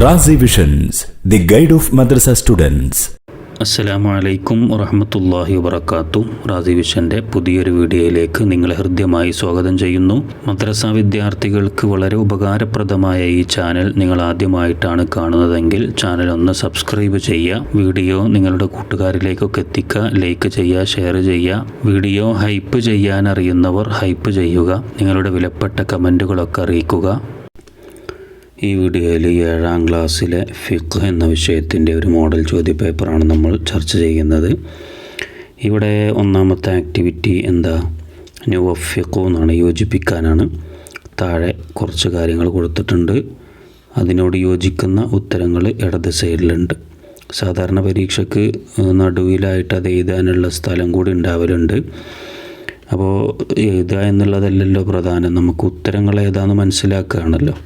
Razi visions, the guide of madrasa students. അസ്സലാമു അലൈക്കും വറഹ്മത്തുള്ളാഹി വബറകാതുഹു. റാസി വിഷൻ്റെ പുതിയൊരു വീഡിയോയിലേക്ക് നിങ്ങളെ ഹൃദ്യമായി സ്വാഗതം ചെയ്യുന്നു. മദ്രസ വിദ്യാർത്ഥികൾക്ക് വളരെ ഉപകാരപ്രദമായ ഈ ചാനൽ നിങ്ങൾ ആദ്യമായിട്ടാണ് കാണുന്നതെങ്കിൽ ചാനൽ ഒന്ന് സബ്സ്ക്രൈബ് ചെയ്യുക. വീഡിയോ നിങ്ങളുടെ കൂട്ടുകാരിലേക്കൊക്കെ എത്തിക്കുക. ലൈക്ക് ചെയ്യുക, ഷെയർ ചെയ്യുക. വീഡിയോ ഹൈപ്പ് ചെയ്യാൻ അറിയുന്നവർ ഹൈപ്പ് ചെയ്യുക. നിങ്ങളുടെ വിലപ്പെട്ട കമൻറ്റുകളൊക്കെ അറിയിക്കുക. ഈ വീഡിയോയിൽ 7ാം ക്ലാസ്സിലെ ഫിഖ് എന്ന വിഷയത്തിൻ്റെ ഒരു മോഡൽ ചോദ്യപേപ്പറാണ് നമ്മൾ ചർച്ച ചെയ്യുന്നത്. ഇവിടെ ഒന്നാമത്തെ ആക്ടിവിറ്റി എന്താ? നുവഫിഖു എന്നാണ്, യോജിപ്പിക്കാനാണ്. താഴെ കുറച്ച് കാര്യങ്ങൾ കൊടുത്തിട്ടുണ്ട്. അതിനോട് യോജിക്കുന്ന ഉത്തരങ്ങൾ ഇടത് സൈഡിലുണ്ട്. സാധാരണ പരീക്ഷയ്ക്ക് നടുവിലായിട്ട് അത് എഴുതാനുള്ള സ്ഥലം കൂടി ഉണ്ടാവലുണ്ട്. അപ്പോൾ എഴുതുക എന്നുള്ളതല്ലല്ലോ പ്രധാനം, നമുക്ക് ഉത്തരങ്ങൾ ഏതാണെന്ന് മനസ്സിലാക്കുകയാണല്ലോ.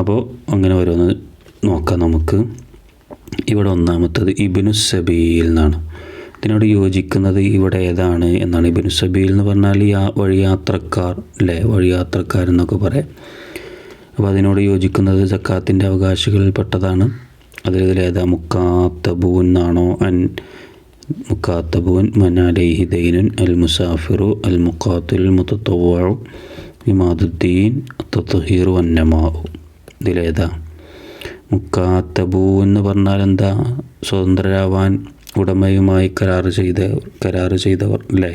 അപ്പോൾ അങ്ങനെ ഓരോന്ന് നോക്കാം നമുക്ക്. ഇവിടെ ഒന്നാമത്തത് ഇബ്നു സബീൽ എന്നാണ്. ഇതിനോട് യോജിക്കുന്നത് ഇവിടെ ഏതാണ് എന്നാണ്. ഇബ്നു സബീൽ എന്ന് പറഞ്ഞാൽ വഴിയാത്രക്കാർ അല്ലേ, വഴിയാത്രക്കാരെന്നൊക്കെ പറയാം. അപ്പോൾ അതിനോട് യോജിക്കുന്നത് സക്കാത്തിൻ്റെ അവകാശികളിൽപ്പെട്ടതാണ്. അതിലേതാ? മുക്കാത്തബൂൻ എന്നാണോ? മുക്കാത്തബൂൻ മൻ അലൈഹി ദൈനുൻ അൽ മുസാഫിറു അൽ മുഖാത്തിൽ മുതത്തവ്വഉ ഇമാദുദ്ദീൻ തത്ഹീറു വന്നമാഉ. ഇതിലേതാ? മുക്കാത്തബൂ എന്ന് പറഞ്ഞാൽ എന്താ? സ്വതന്ത്രരാവാൻ ഉടമയുമായി കരാറ് ചെയ്തവർ അല്ലേ.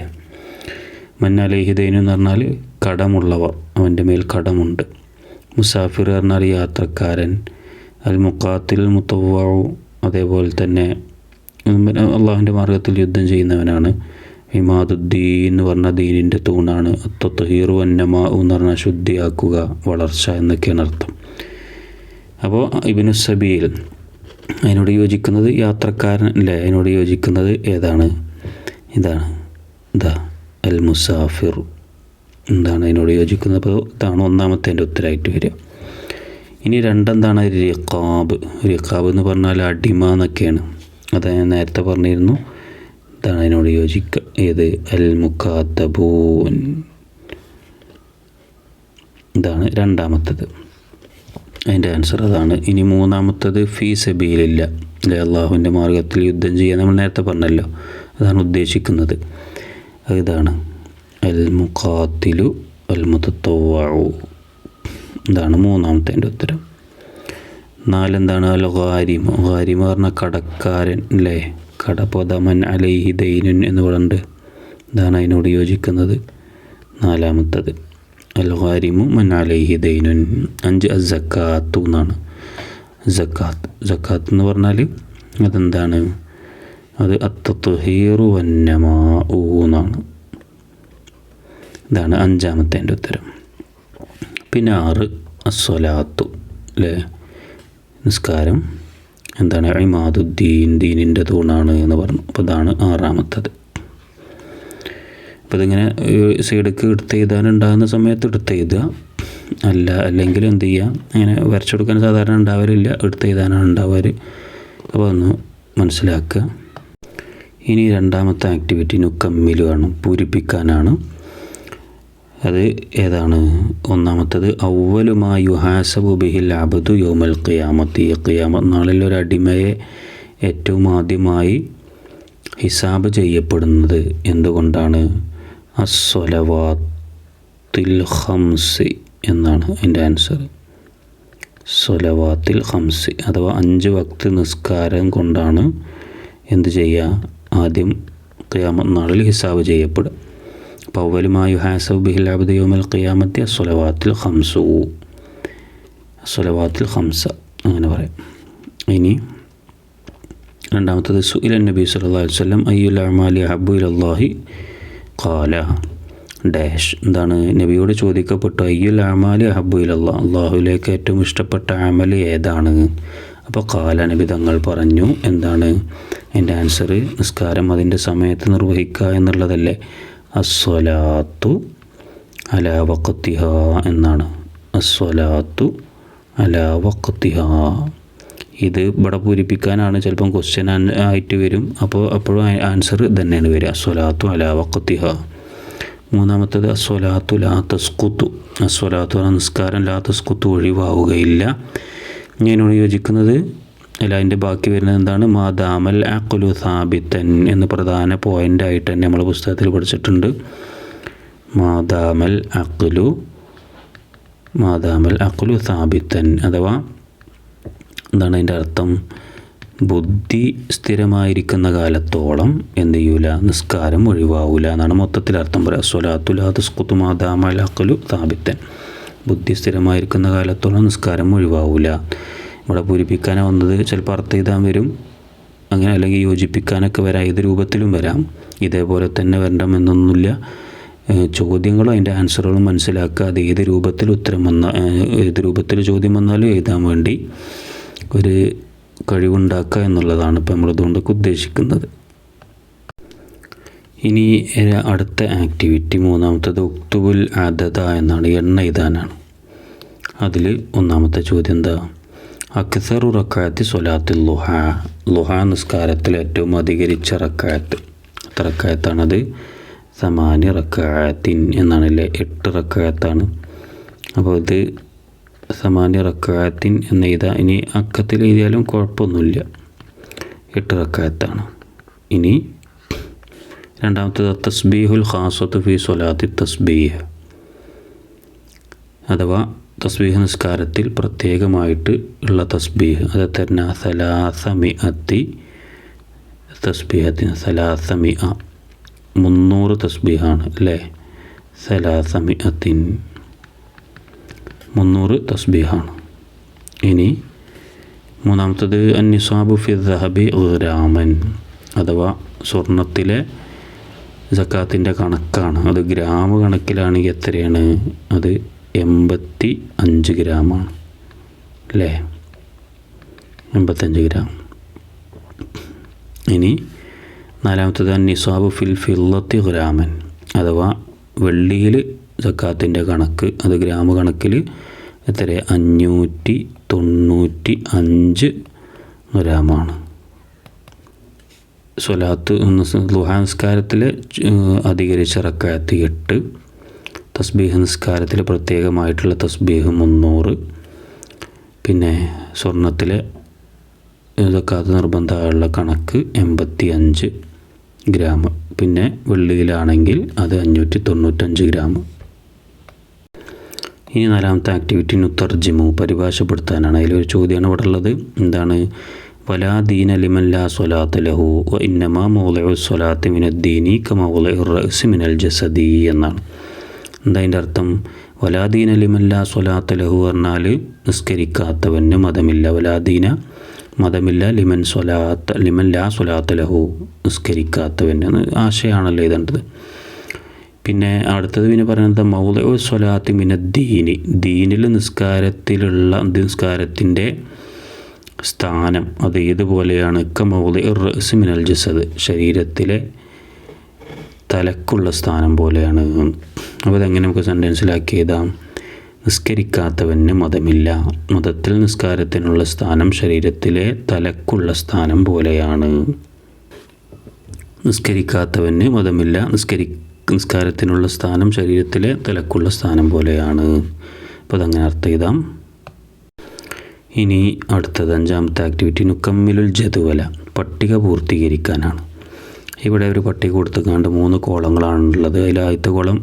മൻ അലൈഹി ദൈനു എന്ന് പറഞ്ഞാൽ കടമുള്ളവർ, അവൻ്റെ മേൽ കടമുണ്ട്. മുസാഫിർ പറഞ്ഞാൽ യാത്രക്കാരൻ. അൽ മുഖാത്തിൽ മുതവ്വഉ അതേപോലെ തന്നെ അള്ളാഹുവിൻ്റെ മാർഗത്തിൽ യുദ്ധം ചെയ്യുന്നവനാണ്. ഇമാദുദ്ദീൻ എന്ന് പറഞ്ഞാൽ ദീനിൻ്റെ തൂണാണ്. തത്ഹീറു വന്നമാ എന്ന് പറഞ്ഞാൽ ശുദ്ധിയാക്കുക, വളർച്ച എന്നൊക്കെയാണ് അർത്ഥം. അപ്പോൾ ഇബ്നു സബീൽ അതിനോട് യോജിക്കുന്നത് യാത്രക്കാരൻ അല്ലേ. അതിനോട് യോജിക്കുന്നത് ഏതാണ്? ഇതാ അൽ മുസാഫിർ എന്താണ് അതിനോട് യോജിക്കുന്നത്. അപ്പോൾ ഇതാണ് ഒന്നാമത്തെ എൻ്റെ ഉത്തരമായിട്ട് വരിക. ഇനി രണ്ടെന്താണ്? റിഖാബ് എന്ന് പറഞ്ഞാൽ അടിമ എന്നൊക്കെയാണ്. അത് ഞാൻ നേരത്തെ പറഞ്ഞിരുന്നു. ഇതാണ് അതിനോട് യോജിക്കുക. ഏത്? അൽ മുഖാത്തബൂൻ. ഇതാണ് രണ്ടാമത്തത്, അതിൻ്റെ ആൻസർ അതാണ്. ഇനി മൂന്നാമത്തത് ഫീ സബീലില്ല അല്ലെ, അള്ളാഹുവിൻ്റെ മാർഗത്തിൽ യുദ്ധം ചെയ്യാൻ നമ്മൾ നേരത്തെ പറഞ്ഞല്ലോ, അതാണ് ഉദ്ദേശിക്കുന്നത്. ഇതാണ് അൽ മുഖാത്തിലു അൽ മുതത്തവ്വഉ. ഇതാണ് മൂന്നാമത്തെ എൻ്റെ ഉത്തരം. നാലെന്താണ്? അൽ ഗാരിമു. ഗാരിമു പറഞ്ഞാൽ കടക്കാരൻ അല്ലേ. കടപൊതമൻ അലൈഹി ദൈനുൻ എന്ന് പറയുന്നുണ്ട്. ഇതാണ് അതിനോട് യോജിക്കുന്നത്. നാലാമത്തത് അൽ ഗാരിമു മൻ അലൈഹി ദൈനുൻ. 5 അസ്സക്കാത്തു എന്നാണ്. സക്കാത്ത് എന്ന് പറഞ്ഞാൽ അതെന്താണ്? അത് അത്തത്ഹീറു വന്നമാഉ എന്നാണ്. ഇതാണ് അഞ്ചാമത്തെ എൻ്റെ ഉത്തരം. പിന്നെ 6 അസ്സലാത്തു അല്ലേ, നിസ്കാരം എന്താണ്? ഇമാദുദ്ദീൻ, ദീനിൻ്റെ തൂണാണ് എന്ന് പറഞ്ഞു. അപ്പോൾ ഇതാണ് ആറാമത്തത്. അപ്പോൾ ഇതിങ്ങനെ സൈഡിലേക്ക് എടുത്ത് എഴുതാനുണ്ടാകുന്ന സമയത്ത് എടുത്ത് എഴുതുക, അല്ലെങ്കിൽ എന്ത് ചെയ്യുക, അങ്ങനെ വരച്ചെടുക്കാൻ സാധാരണ ഉണ്ടാവലില്ല, എടുത്ത് എഴുതാനാണ് ഉണ്ടാവാറ്. അപ്പോൾ ഒന്ന് മനസ്സിലാക്കുക. ഇനി രണ്ടാമത്തെ ആക്ടിവിറ്റി നുക്കമ്മിലുമാണ്, പൂരിപ്പിക്കാനാണ്. അത് ഏതാണ്? ഒന്നാമത്തത് അവ്വലുമാ യുഹാസബു ബിഹിൽ അബ്ദു യൗമൽ ഖിയാമത്തി. ഖിയാമത്ത് നാളിൽ ഒരു അടിമയെ ഏറ്റവും ആദ്യമായി ഹിസാബ് ചെയ്യപ്പെടുന്നത് എന്തുകൊണ്ടാണ്? അസ്സലവാത്തിൽ ഖംസ് എന്നാണ് അതിൻ്റെ ആൻസർ. സ്വലവാത്തിൽ ഖംസ് അഥവാ 5 വക്ത് നിസ്കാരം കൊണ്ടാണ് എന്ത് ചെയ്യുക? ആദ്യം ഖിയാമത്ത് നാളിൽ ഹിസാബ് ചെയ്യപ്പെടുക. അപ്പോൾ അവ്വലുമാ യുഹാസബു ബിഹിൽ അബ്ദു യൗമൽ ഖിയാമത്തി അസ്സലവാത്തിൽ ഖംസ അങ്ങനെ പറയാം. ഇനി രണ്ടാമത്തത് സുഇല നബി സല്ലല്ലാഹു അലൈഹി വസല്ലം അയ്യുൽ അഅമാലി അഹബ്ബു ഇലല്ലാഹി ഖാല ഡാഷ്. എന്താണ്? നബിയോട് ചോദിക്കപ്പെട്ടു അയ്യുൽ അഅമാലി അഹബ്ബു ഇലല്ലാഹ്, അള്ളാഹുവിലേക്ക് ഏറ്റവും ഇഷ്ടപ്പെട്ട അമൽ ഏതാണ്? അപ്പോൾ ഖാല, നബി തങ്ങൾ പറഞ്ഞു എന്താണ്? അതിൻ്റെ ആൻസർ നിസ്കാരം അതിൻ്റെ സമയത്ത് നിർവഹിക്കുക എന്നുള്ളതല്ലേ. അസ്സലാത്തു അലാ വഖ്തിഹാ എന്നാണ്. അസ്സലാത്തു അലാ വഖ്തിഹാ. ഇത് ഇവിടെ പൂരിപ്പിക്കാനാണ്, ചിലപ്പം ക്വസ്റ്റ്യൻ ആയിട്ട് വരും. അപ്പോഴും ആൻസർ തന്നെയാണ് വരിക, അസ്സലാത്തു അലാ വഖ്തിഹാ. മൂന്നാമത്തേത് അസ്വലാത്തു ലാ തസ്കുത്തു. അസ്വലാത്തു എന്ന നിസ്കാരം ലാ തസ്കുത്തു ഒഴിവാവുകയില്ല. ഇതിനോട് യോജിക്കുന്നത് അല്ല, അതിൻ്റെ ബാക്കി വരുന്നത് എന്താണ്? മാദാമൽ അഖ്ലു സാബിത്തൻ എന്ന് പ്രധാന പോയിൻ്റായിട്ട് തന്നെ നമ്മൾ പുസ്തകത്തിൽ പഠിച്ചിട്ടുണ്ട്. മാദാമൽ അഖ്ലു സാബിത്തൻ അഥവാ എന്താണ് അതിൻ്റെ അർത്ഥം? ബുദ്ധി സ്ഥിരമായിരിക്കുന്ന കാലത്തോളം എന്ത് ചെയ്യൂല? നിസ്കാരം ഒഴിവാവൂല എന്നാണ് മൊത്തത്തിൽ അർത്ഥം പറയുക. സ്വലാത്തു ലാ തസ്ഖുതു മാദാമൽ അഖ്ലു സാബിത്തൻ, ബുദ്ധി സ്ഥിരമായിരിക്കുന്ന കാലത്തോളം നിസ്കാരം ഒഴിവാവൂല. ഇവിടെ പൂരിപ്പിക്കാനാണ് വന്നത്, ചിലപ്പോൾ അർത്ഥം എഴുതാൻ വരും, അങ്ങനെ അല്ലെങ്കിൽ യോജിപ്പിക്കാനൊക്കെ വരാം, ഏത് രൂപത്തിലും വരാം. ഇതേപോലെ തന്നെ വരണമെന്നൊന്നുമില്ല. ചോദ്യങ്ങളും അതിൻ്റെ ആൻസറുകളും മനസ്സിലാക്കുക. അത് ഏത് രൂപത്തിൽ ഏത് രൂപത്തിൽ ചോദ്യം വന്നാലും എഴുതാൻ വേണ്ടി ഒരു കഴിവുണ്ടാക്കുക എന്നുള്ളതാണ് ഇപ്പോൾ നമ്മളിതുകൊണ്ടൊക്കെ ഉദ്ദേശിക്കുന്നത്. ഇനി അടുത്ത ആക്ടിവിറ്റി മൂന്നാമത്തത് ഉക്തുബുൽ അദദ എന്നാണ്, എണ്ണ എഴുതാനാണ്. അതിൽ ഒന്നാമത്തെ ചോദ്യം എന്താ? അക്സറു റക്അത്തി സ്വലാത്തിൽ ലുഹ നിസ്കാരത്തിൽ ഏറ്റവും അധികരിച്ച റക്അത്ത് എത്ര റക്അത്താണത്? 8 റക്അത്തിൻ എന്നാണല്ലേ, 8 റക്അത്താണ്. അപ്പോൾ ഇത് 8 റക്അത്തിൻ എന്ന് എഴുതാം. ഇനി അക്കത്തിൽ എഴുതിയാലും കുഴപ്പമൊന്നുമില്ല, 8 റക്അത്താണ്. ഇനി രണ്ടാമത്തേത് തസ്ബീഹുൽ ഖാസത്തു ഫി സ്വലാത്തി തസ്ബീഹ് അഥവാ തസ്ബീഹ് നിസ്കാരത്തിൽ പ്രത്യേകമായിട്ട് ഉള്ള തസ്ബീഹ്. അത് തന്നെ 300 തസ്ബീഹത്തിന് 300 തസ്ബീഹാണ് അല്ലേ? 300 തസ്ബീഹാണ്. ഇനി മൂന്നാമത്തത് അന്നിസാബു ഫി ദഹബി ഗ്രാമൻ അഥവാ സ്വർണത്തിലെ സക്കാത്തിൻ്റെ കണക്കാണ്. അത് ഗ്രാം കണക്കിലാണെങ്കിൽ എത്രയാണ്? അത് 85 ഗ്രാമാണ് അല്ലേ? 85 ഗ്രാം. ഇനി നാലാമത്തത് നിസാബു ഫിൽ ഫില്ലത്തി ഗ്രാമൻ അഥവാ വെള്ളിയിൽ സക്കാത്തിൻ്റെ കണക്ക്. അത് ഗ്രാം കണക്കിൽ എത്ര? 595 ഗ്രാമാണ്. സ്വലാത്ത് ളുഹാ നിസ്കാരത്തിൽ അധികരിച്ച റക്അത്ത് 8, തസ്ബീഹ് നിസ്കാരത്തിൽ പ്രത്യേകമായിട്ടുള്ള തസ്ബീഹ് 300, പിന്നെ സ്വർണത്തിലെ സക്കാത്ത് നിർബന്ധമുള്ള കണക്ക് 85 ഗ്രാം, പിന്നെ വെള്ളിയിലാണെങ്കിൽ അത് 595 ഗ്രാം. ഇനി നാലാമത്തെ ആക്ടിവിറ്റി നുത്തർജിമു പരിഭാഷപ്പെടുത്താനാണ്. അതിലൊരു ചോദ്യമാണ് ഇവിടെ ഉള്ളത്. എന്താണ്? വലാ ദീന ലിമൻ ലാ സ്വലാത്ത ലഹു വ ഇന്നമാ മൗളിഉ സ്വലാത്തി മിനദ്ദീനി കമൗളിഉ റഅ്സി മിനൽ ജസദി എന്നാണ്. എന്താ അതിൻ്റെ അർത്ഥം? വലാ ദീന ലിമൻ ലാ സ്വലാത്ത ലഹു പറഞ്ഞാൽ നിസ്കരിക്കാത്തവന് മതമില്ല. വലാ ദീന മതമില്ല, ലിമൻ ലാ സ്വലാത്ത ലഹു നിസ്കരിക്കാത്തവന് ആശയമാണല്ലോ എഴുതേണ്ടത്. പിന്നെ അടുത്തത് പിന്നെ പറയുന്നത് മൗളിഉ സ്വലാത്തി മിനദ്ദീനി, ദീനിൽ നിസ്കാരത്തിൻ്റെ സ്ഥാനം അത് ഏതുപോലെയാണ്? കമൗളിഉ റഅ്സി മിനൽ ജസദ്, ശരീരത്തിലെ തലക്കുള്ള സ്ഥാനം പോലെയാണ്. അപ്പോൾ അതെങ്ങനെ നമുക്ക് സെൻറ്റൻസിലാക്കി എഴുതാം? നിസ്കരിക്കാത്തവന് മതമില്ല, മതത്തിൽ നിസ്കാരത്തിനുള്ള സ്ഥാനം ശരീരത്തിലെ തലക്കുള്ള സ്ഥാനം പോലെയാണ്. നിസ്കരിക്കാത്തവന് മതമില്ല, നിസ്കാരത്തിനുള്ള സ്ഥാനം ശരീരത്തിലെ തലക്കുള്ള സ്ഥാനം പോലെയാണ്. അപ്പോൾ അതങ്ങനെ അർത്ഥം എഴുതാം. ഇനി അടുത്തത് അഞ്ചാമത്തെ ആക്ടിവിറ്റി നുക്കമ്മിലുൽ ജദുവല പട്ടിക പൂർത്തീകരിക്കാനാണ്. ഇവിടെ ഒരു പട്ടിക കൊടുത്തുകൊണ്ട് 3 കോളങ്ങളാണുള്ളത്. അതിൽ ആദ്യത്തെ കോളം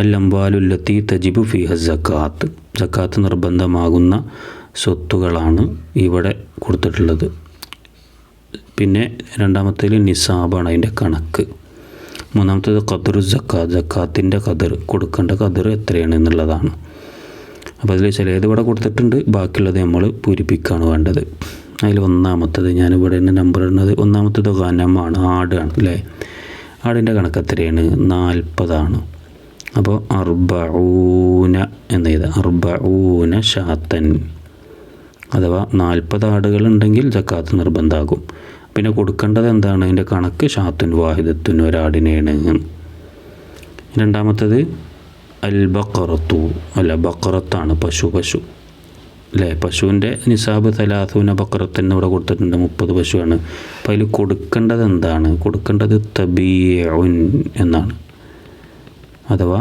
അല്ലംബാലുല്ലത്തി തജിബു ഫിഹ സക്കാത്ത്, സക്കാത്ത് നിർബന്ധമാകുന്ന സ്വത്തുകളാണ് ഇവിടെ കൊടുത്തിട്ടുള്ളത്. പിന്നെ രണ്ടാമത്തേൽ നിസാബാണ് അതിൻ്റെ കണക്ക്. മൂന്നാമത്തേത് ഖദറു സക്കാത്ത്, സക്കാത്തിൻ്റെ ഖദർ, കൊടുക്കേണ്ട ഖദർ എത്രയാണ് എന്നുള്ളതാണ്. അപ്പോൾ അതിൽ ചിലത് ഇവിടെ കൊടുത്തിട്ടുണ്ട്, ബാക്കിയുള്ളത് നമ്മൾ പൂരിപ്പിക്കുകയാണ് വേണ്ടത്. അതിൽ ഒന്നാമത്തത് ഞാനിവിടെ തന്നെ നമ്പർ ഇടുന്നത്, ഒന്നാമത്തത് ഗനമാണ്, ആടാണ് അല്ലേ? ആടിൻ്റെ കണക്ക് എത്രയാണ്? 40 അപ്പോൾ 40 എന്ന് എഴുതാം. 40 ഷാത്തൻ അഥവാ 40 ആടുകളുണ്ടെങ്കിൽ സക്കാത്ത് നിർബന്ധമാകും. പിന്നെ കൊടുക്കേണ്ടത് എന്താണ്? അതിൻ്റെ കണക്ക് ഷാത്തുൻ വാഹിദത്തുൻ, ഒരാടിനെയാണ്. രണ്ടാമത്തത് അൽ ബഖറത്തു, അല്ല ബഖറത്താണ്, പശു അല്ലേ? പശുവിൻ്റെ നിസാബ് 30 ബഖറത്തിന് ഇവിടെ കൊടുത്തിട്ടുണ്ട്, 30 പശുവാണ്. അപ്പോൾ അതിൽ കൊടുക്കേണ്ടത് എന്താണ്? കൊടുക്കേണ്ടത് തബീഉൻ എന്നാണ്. അഥവാ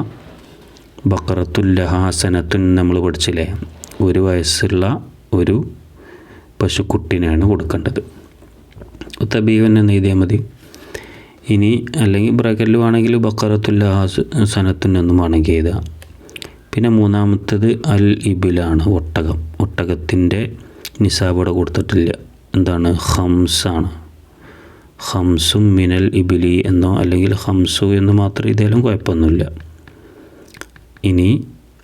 ബഖറത്തുൽ ലഹാ സനത്തുൻ നമ്മൾ പഠിച്ചില്ലേ? 1 വയസ്സുള്ള ഒരു പശുക്കുട്ടിനാണ് കൊടുക്കേണ്ടത്. തബീവൻ എന്ന് എഴുതിയാൽ മതി. ഇനി അല്ലെങ്കിൽ ബ്രാക്കറ്റിൽ വേണമെങ്കിൽ ബക്കറത്തുല്ല സനത്തുനെന്നും വേണമെങ്കിൽ എഴുതാം. പിന്നെ മൂന്നാമത്തത് അൽ ഇബിലാണ്, ഒട്ടകം. ഒട്ടകത്തിൻ്റെ നിസാബ് ഇവിടെ കൊടുത്തിട്ടില്ല. എന്താണ്? ഹംസാണ്. ഹംസും മിനൽ ഇബിലി എന്നോ അല്ലെങ്കിൽ ഹംസു എന്ന് മാത്രം ഇതേലും കുഴപ്പമൊന്നുമില്ല. ഇനി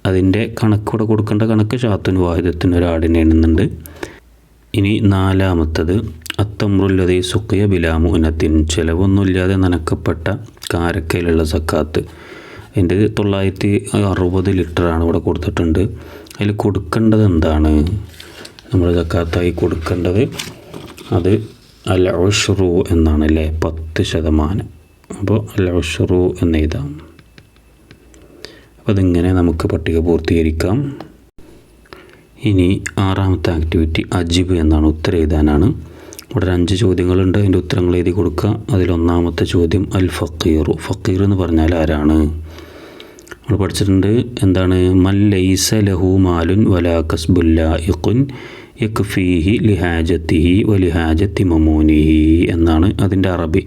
അതിൻ്റെ കണക്കൂടെ കൊടുക്കേണ്ട കണക്ക് ഷാത്തുൻ വാഹിദത്തിന് ഒരാടിനെ എണ്ണുന്നുണ്ട്. ഇനി നാലാമത്തത് അത്തമ്രുല്ലതീ സുഖിയ ബിലാമുനത്തിൻ, ചിലവൊന്നുമില്ലാതെ നനക്കപ്പെട്ട കാരക്കയിലുള്ള സക്കാത്ത്. അതിൻ്റെ 960 ലിറ്ററാണ് ഇവിടെ കൊടുത്തിട്ടുണ്ട്. അതിൽ കൊടുക്കേണ്ടത് എന്താണ്? നമ്മൾ സക്കാത്തായി കൊടുക്കേണ്ടത് അത് അൽ ഉഷ്റു എന്നാണ് അല്ലേ, 10%. അപ്പോൾ അൽ ഉഷ്റു എന്ന് എഴുതാം. അപ്പോൾ അതിങ്ങനെ നമുക്ക് പട്ടിക പൂർത്തീകരിക്കാം. ഇനി ആറാമത്തെ ആക്ടിവിറ്റി അജിബ് എന്നാണ്, ഉത്തരം എഴുതാനാണ്. ഇവിടെ 5 ചോദ്യങ്ങളുണ്ട്. അതിൻ്റെ ഉത്തരങ്ങൾ എഴുതി കൊടുക്കുക. അതിലൊന്നാമത്തെ ചോദ്യം അൽ ഫക്കീറു. ഫക്കീർ എന്ന് പറഞ്ഞാൽ ആരാണ്? നമ്മൾ പഠിച്ചിട്ടുണ്ട്. എന്താണ്? മൻ ലൈസ ലഹു മാലുൻ വലാ കസ്ബുല്ലായിഖുൻ യക്ഫീഹി ലിഹാജത്തിഹി വലിഹാജത്തി മമൂനിഹി എന്നാണ് അതിൻ്റെ അറബി.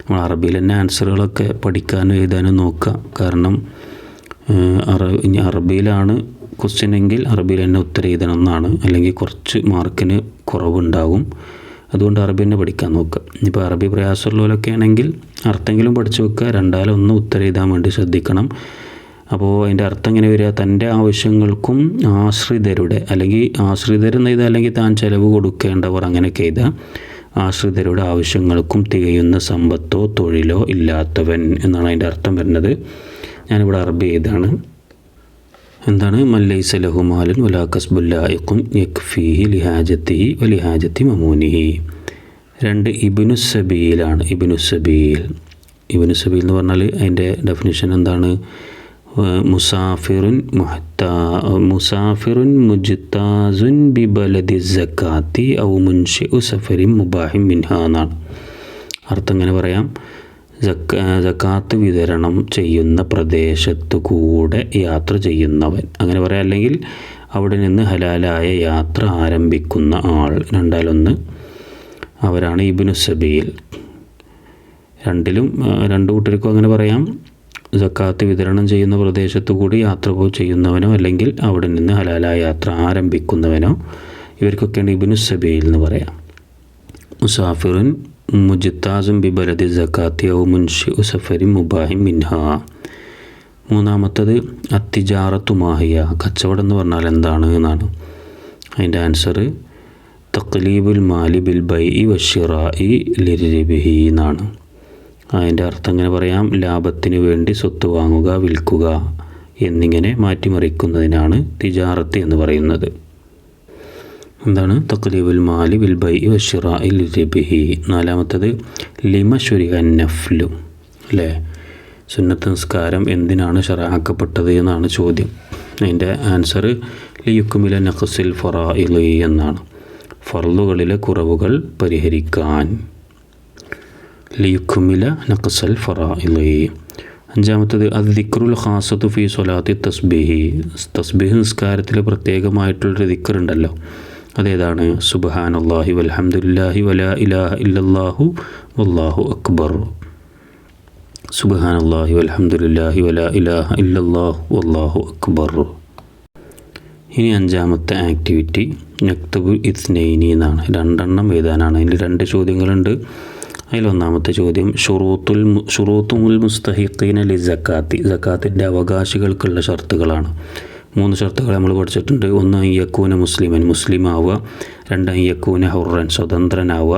നമ്മൾ അറബിയിൽ തന്നെ ആൻസറുകളൊക്കെ പഠിക്കാനും എഴുതാനും നോക്കുക. കാരണം ഇനി അറബിയിലാണ് ക്വസ്റ്റ്യൻ എങ്കിൽ അറബിയിൽ തന്നെ ഉത്തരം എഴുതണം എന്നാണ്, അല്ലെങ്കിൽ കുറച്ച് മാർക്കിന് കുറവുണ്ടാകും. അതുകൊണ്ട് അറബി തന്നെ പഠിക്കാൻ നോക്കുക. ഇപ്പോൾ അറബി പ്രയാസമുള്ളവരൊക്കെ ആണെങ്കിൽ അർത്ഥമെങ്കിലും പഠിച്ചു വെക്കുക. രണ്ടാലൊന്ന് ഉത്തരം എഴുതാൻ വേണ്ടി ശ്രദ്ധിക്കണം. അപ്പോൾ അതിൻ്റെ അർത്ഥം എങ്ങനെ വരിക? തൻ്റെ ആവശ്യങ്ങൾക്കും ആശ്രിതരുടെ, അല്ലെങ്കിൽ ആശ്രിതരെന്ന് എഴുതുക, അല്ലെങ്കിൽ താൻ ചിലവ് കൊടുക്കേണ്ടവർ, അങ്ങനെയൊക്കെ എഴുതുക. ആശ്രിതരുടെ ആവശ്യങ്ങൾക്കും തികയുന്ന സമ്പത്തോ തൊഴിലോ ഇല്ലാത്തവൻ എന്നാണ് അതിൻ്റെ അർത്ഥം വരുന്നത്. ഞാനിവിടെ അറബി എഴുതാണ്. എന്താണ്? മൻ ലൈസ ലഹു മാലുൻ വലാ കസ്ബുല്ലായിഖുൻ യക്ഫീഹി ലിഹാജത്തിഹി വലിഹാജത്തി മമൂനിഹി. 2 ഇബ്നു സബീലാണ്. ഇബ്നു സബീൽ എന്ന് പറഞ്ഞാൽ അതിൻ്റെ ഡെഫിനിഷൻ എന്താണ്? മുസാഫിറുൻ മുജ്താസുൻ ബിബലദി സക്കാത്തി ഔ മുൻഷിഉ സഫരിൻ മുബാഹിൻ മിൻഹ എന്നാണ് അർത്ഥം. എങ്ങനെ പറയാം? സക്കാത്ത് വിതരണം ചെയ്യുന്ന പ്രദേശത്തു കൂടെ യാത്ര ചെയ്യുന്നവൻ, അങ്ങനെ പറയാം. അല്ലെങ്കിൽ അവിടെ നിന്ന് ഹലാലായ യാത്ര ആരംഭിക്കുന്ന ആൾ, രണ്ടാലൊന്ന്, അവരാണ് ഇബ്നു സബീൽ. രണ്ട് കൂട്ടർക്കും അങ്ങനെ പറയാം. സക്കാത്ത് വിതരണം ചെയ്യുന്ന പ്രദേശത്തു കൂടി യാത്ര ചെയ്യുന്നവനോ അല്ലെങ്കിൽ അവിടെ നിന്ന് ഹലാലായ യാത്ര ആരംഭിക്കുന്നവനോ, ഇവർക്കൊക്കെയാണ് ഇബ്നു സബീൽ എന്ന് പറയാം. മുസാഫിറുൻ മുജ്താസുൻ ബിബലദി സക്കാത്തി ഔ മുൻഷിഉ സഫരിൻ മുബാഹിൻ മിൻഹ. മൂന്നാമത്തത് അത്തിജാറത്തു മാഹിയ, കച്ചവടം എന്ന് പറഞ്ഞാൽ എന്താണ് എന്നാണ്. അതിൻ്റെ ആൻസർ തഖ്ലീബുൽ മാലി ബിൽ ബൈഇ വശിറാഇ ലിർബിഹി എന്നാണ്. അതിൻ്റെ അർത്ഥം എങ്ങനെ പറയാം? ലാഭത്തിന് വേണ്ടി സ്വത്ത് വാങ്ങുക, വിൽക്കുക എന്നിങ്ങനെ മാറ്റിമറിക്കുന്നതിനാണ് തിജാറത്ത് എന്ന് പറയുന്നത്. എന്താണ്? തഖ്ലീബുൽ മാലി ബിൽ ബൈഇ വശിറാഇ ലിർബിഹി. നാലാമത്തത് ലിമ ശുരിഅ നഫ്ലു, അല്ലേ? സുന്നത്ത് നിസ്കാരം എന്തിനാണ് ശറഅാക്കപ്പെട്ടത് എന്നാണ് ചോദ്യം. അതിൻ്റെ ആൻസർ ലിയുക്മില നഖ്സിൽ ഫറാഇളി എന്നാണ്, ഫർളുകളിലെ കുറവുകൾ പരിഹരിക്കാൻ. ലിയുക്മില നഖ്സൽ ഫറാഇളി. അഞ്ചാമത്തത് അദ്ദിക്റുൽ ഖാസത്തു ഫി സ്വലാത്തി തസ്ബീഹി. തസ്ബീഹ് നിസ്കാരത്തിൽ പ്രത്യേകമായിട്ടുള്ളൊരു ദിക്റുണ്ടല്ലോ, അതേതാണ്? സുബ്ഹാനല്ലാഹി വൽഹംദുലില്ലാഹി വലാ ഇലാഹ ഇല്ലല്ലാഹു വല്ലാഹു അക്ബർ. സുബ്ഹാനല്ലാഹി വൽഹംദുലില്ലാഹി വലാ ഇലാഹ ഇല്ലല്ലാഹു വല്ലാഹു അക്ബർ. ഇനി അഞ്ചാമത്തെ ആക്ടിവിറ്റി നക്തബു ഇത്നൈനി എന്നാണ്. 2 എണ്ണം എഴുതാനാണ്. അതിൽ 2 ചോദ്യങ്ങളുണ്ട്. അതിലൊന്നാമത്തെ ചോദ്യം ഷുറൂത്തുൽ മുസ്തഹിഖീന ലി സക്കാത്തി, സക്കാത്തിൻ്റെ അവകാശികൾക്കുള്ള ഷർത്തുകളാണ്. 3 ഷർത്തുകൾ നമ്മൾ പഠിച്ചിട്ടുണ്ട്. 1 അയ്യക്കൂന മുസ്ലിമൻ, മുസ്ലിം ആവുക. 2 അയ്യക്കൂന ഹുറൻ, സ്വതന്ത്രനാവുക.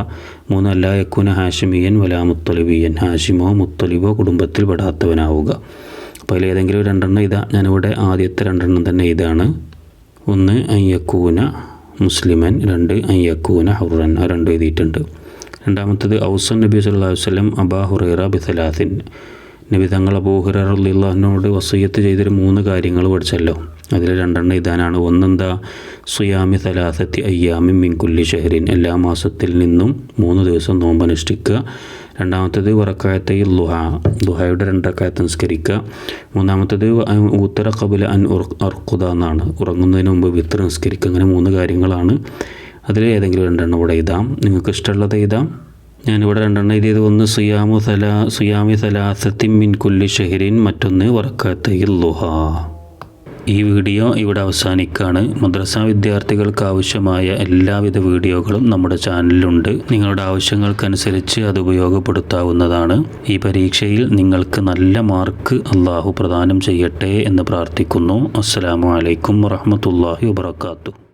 3 അല്ലാ യക്കൂന ഹാഷിമിയൻ വലാ മുത്തലിബിയൻ, ഹാഷിമോ മുത്തലിബോ കുടുംബത്തിൽ പെടാത്തവനാവുക. അപ്പോൾ അതിൽ ഏതെങ്കിലും 2 എണ്ണം ഇതാ. ഞാനിവിടെ ആദ്യത്തെ 2 എണ്ണം തന്നെ ഇതാണ്. 1 അയ്യക്കൂന മുസ്ലിമൻ, 2 അയ്യക്കൂന ഹുറൻ. ആ 2 എഴുതിയിട്ടുണ്ട്. രണ്ടാമത്തത് ഔസൻ നബി സല്ലല്ലാഹു അലൈഹി വസല്ലം അബാ ഹുറൈറ ബിസലാത്തിൻ, നബി തങ്ങൾ അബൂ ഹുറൈറ റളിയല്ലാഹു അൻഹുവിനോട് വസിയ്യത്ത് ചെയ്തൊരു 3 കാര്യങ്ങൾ പഠിച്ചല്ലോ. അതിൽ 2 എണ്ണം ഇതാനാണ്. 1 എന്താ? സുയാമി സലാസത്തി അയ്യാമിൻ മിൻ കുല്ലി ഷഹ്റിൻ, എല്ലാ മാസത്തിൽ നിന്നും 3 ദിവസം നോമ്പ് അനുഷ്ഠിക്കുക. രണ്ടാമത്തത് വറക്കായത്തെ ദുഹയുടെ 2 റക്അത്ത് നിസ്കരിക്കുക. മൂന്നാമത്തത് ഉത്തര ഖബല അൻ അർഖുദ എന്നാണ്, ഉറങ്ങുന്നതിന് മുമ്പ് വിത്ർ നിസ്കരിക്കുക. അങ്ങനെ 3 കാര്യങ്ങളാണ് അതിൽ ഏതെങ്കിലും രണ്ടെണ്ണം ഇവിടെ എഴുതാം. നിങ്ങൾക്ക് ഇഷ്ടമുള്ളത് എഴുതാം. ഞാനിവിടെ രണ്ടെണ്ണം എഴുതിയത്, ഒന്ന് സുയാമി സലാസത്തിൻ മിൻ കുല്ലി ഷഹരിൻ, മറ്റൊന്ന് വറക്കാത്തയിൽ ളുഹാ. ഈ വീഡിയോ ഇവിടെ അവസാനിക്കുകയാണ്. മദ്രസ വിദ്യാർത്ഥികൾക്ക് ആവശ്യമായ എല്ലാവിധ വീഡിയോകളും നമ്മുടെ ചാനലിലുണ്ട്. നിങ്ങളുടെ ആവശ്യങ്ങൾക്കനുസരിച്ച് അത് ഉപയോഗപ്പെടുത്താവുന്നതാണ്. ഈ പരീക്ഷയിൽ നിങ്ങൾക്ക് നല്ല മാർക്ക് അള്ളാഹു പ്രദാനം ചെയ്യട്ടെ എന്ന് പ്രാർത്ഥിക്കുന്നു. അസ്സലാമു അലൈക്കും വറഹ്മത്തുള്ളാഹി വബറകാതുഹു.